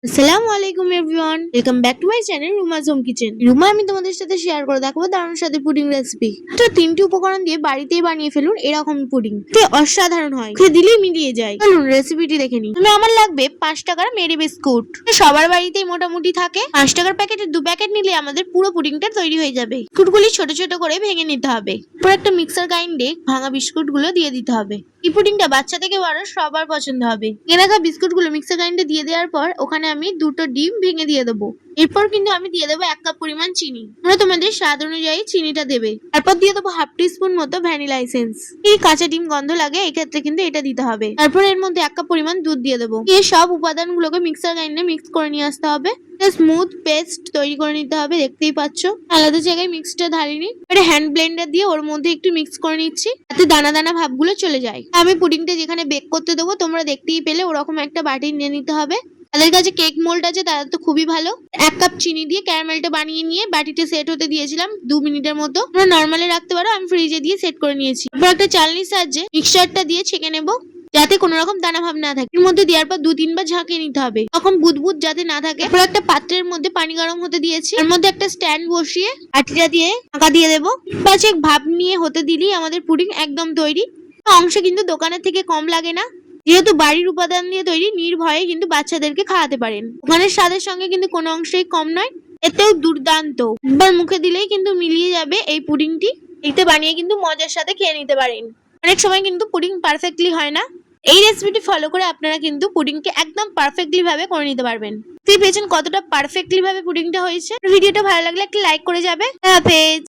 আসসালামু আলাইকুম everyone, welcome back to my channel রুমাস home kitchen. Ruma আমি তোমাদের সাথে শেয়ার করে দেখাবো দারুণ স্বাদের পুডিং রেসিপি। তো তিনটি উপকরণ দিয়ে বাড়িতেই বানিয়ে ফেলুন এরকম পুডিং। এটি অসাধারণ হয়, খেয়ে দিলেই মিলিয়ে যায়। চলুন রেসিপিটি দেখে নিই। আমার লাগবে 5 টাকার মেরি বিস্কুট। সবার বাড়িতেই মোটামুটি থাকে। 5 টাকার প্যাকেটে 2 প্যাকেট নিলে আমাদের পুরো পুডিংটা তৈরি হয়ে যাবে। বিস্কুটগুলি ছোট ছোট করে ভেঙে নিতে হবে। এরপর একটা মিক্সার গ্রাইন্ডে ভাঙা বিস্কুট গুলো দিয়ে দিতে হবে। এই পুডিংটা বাচ্চা থেকে বড় সবার পছন্দ হবে। রাখা বিস্কুট গুলো মিক্সার গ্রাইন্ডে দিয়ে দেওয়ার পর ওখানে আমি 2টো ডিম ভেঙে দিয়ে দেবো। এরপর কিন্তু আমি দিয়ে দেবো 1 কাপ পরিমাণ চিনি। তোমরা তোমাদের স্বাদ অনুযায়ী চিনিটা দেবে। তারপর দিয়ে দেবো হাফ টিস্পুন মতো ভ্যানিলা এসেন্স। এই কাঁচা ডিম গন্ধ লাগে, এই ক্ষেত্রে কিন্তু এটা দিতে হবে। তারপর এর মধ্যে 1 কাপ পরিমাণ দুধ দিয়ে দেবো। এই সব উপাদানগুলোকে মিক্সার গ্রাইন্ডে মিক্স করে নিয়ে আসতে হবে। স্মুথ পেস্ট তৈরি করে নিতে হবে, দেখতেই পাচ্ছ। আলাদা জায়গায় মিক্সটা ঢালিনি, এটা হ্যান্ড ব্লেন্ডার দিয়ে ওর মধ্যে একটু মিক্স করে নিচ্ছি যাতে দানা দানা ভাবগুলো চলে যায়। আমি পুডিংটা যেখানে বেক করতে দেবো তোমরা দেখতেই পেলে ওরকম একটা বাটি নিয়ে নিতে হবে। তাদের কাছে কেক মোল্ড আছে, তাদের তো খুবই ভালো। 1 কাপ চিনি দিয়ে ক্যারামেলটা বানিয়ে নিয়ে বাটিতে সেট হতে দিয়েছিলাম 2 মিনিটের মতো। তোমরা নরমালে রাখতে পারো, আমি ফ্রিজে দিয়ে সেট করে নিয়েছি। এরপর একটা চালনির সাহায্যে মিক্সচারটা দিয়ে ছেঁকে নেবো যাতে কোনো রকম দানা ভাব না থাকে। এর মধ্যে দেওয়ার পর 2-3 বার ঝাঁকিয়ে নিতে হবে, তখন বুদবুদ যাতে না থাকে। এরপর একটা পাত্রের মধ্যে পানি গরম হতে দিয়েছি, এর মধ্যে একটা স্ট্যান্ড বসিয়ে বাটিটা দিয়ে ঢাকা দিয়ে দেবো। 5 ভাপ নিয়ে হতে দিলেই আমাদের পুডিং একদম তৈরি। অংশ কিন্তু দোকানের থেকে কম লাগে না, যেহেতু বাড়ির উপাদান দিয়ে তৈরি। নির্ভয়ে কিন্তু বাচ্চাদেরকে খাওয়াতে পারেন। দোকানের স্বাদের সঙ্গে কিন্তু কোনো অংশেই কম নয়, এতেও দুর্দান্ত। একবার মুখে দিলেই কিন্তু মিলিয়ে যাবে এই পুডিংটি। এতে বানিয়ে কিন্তু মজার সাথে খেয়ে নিতে পারেন। অনেক সময় কিন্তু পুডিং পারফেক্টলি হয় না, এই রেসিপিটি ফলো করে আপনারা কিন্তু পুডিংকে একদম পারফেক্টলি ভাবে করে নিতে পারবেন। তুই পেয়েছেন কতটা পারফেক্টলি ভাবে পুডিংটা হয়েছে। ভিডিওটা ভালো লাগলে একটা লাইক করে যাবে। হাফেজ।